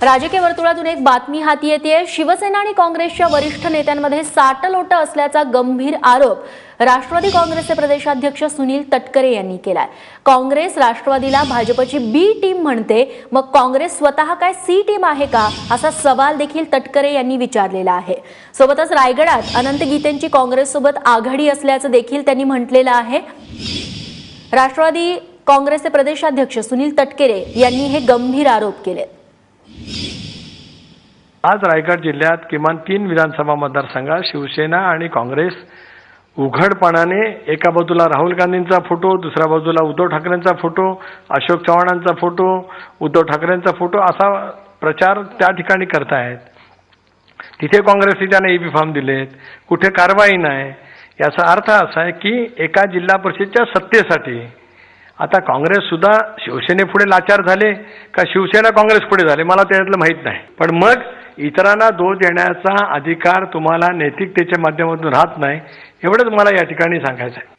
राजकीय वर्तुळातून एक बातमी हाती येते। शिवसेना आणि काँग्रेसच्या वरिष्ठ नेत्यांमध्ये साटलोट असल्याचा गंभीर आरोप राष्ट्रवादी काँग्रेसचे प्रदेशाध्यक्ष सुनील तटकरे यांनी केलाय। काँग्रेस राष्ट्रवादीला भाजपची बी टीम म्हणते, मग काँग्रेस स्वतः काय सी टीम आहे का, असा सवाल देखील तटकरे यांनी विचारलेला आहे। सोबतच रायगडात अनंत गीतेंची काँग्रेससोबत आघाडी असल्याचं देखील त्यांनी म्हटलेलं आहे। राष्ट्रवादी काँग्रेसचे प्रदेशाध्यक्ष सुनील तटकरे यांनी हे गंभीर आरोप केले। आज रायगड जिल्ह्यात किमान 3 विधानसभा मतदारसंघात शिवसेना आणि काँग्रेस उघडपणाने एका बाजूला राहुल गांधींचा फोटो, दुसऱ्या बाजूला उद्धव ठाकरेंचा फोटो, अशोक चव्हाणांचा फोटो, उद्धव ठाकरेंचा फोटो असा प्रचार त्या ठिकाणी करतायत। तिथे काँग्रेसने त्याने ईबी फॉर्म दिलेत, कुठे कारवाई नाही। याचा अर्थ असा आहे की एका जिल्हा परिषदेच्या सत्तेसाठी आता काँग्रेस सुद्धा शिवसेनेपुढे लाचार झाले का शिवसेना काँग्रेस पुढे झाले मला त्यातलं माहित नाही। पण मग इतरांना दोष देण्याचा अधिकार तुम्हाला नैतिकतेच्या माध्यमातून राहत नाही, एवढंच मला या ठिकाणी सांगायचं आहे।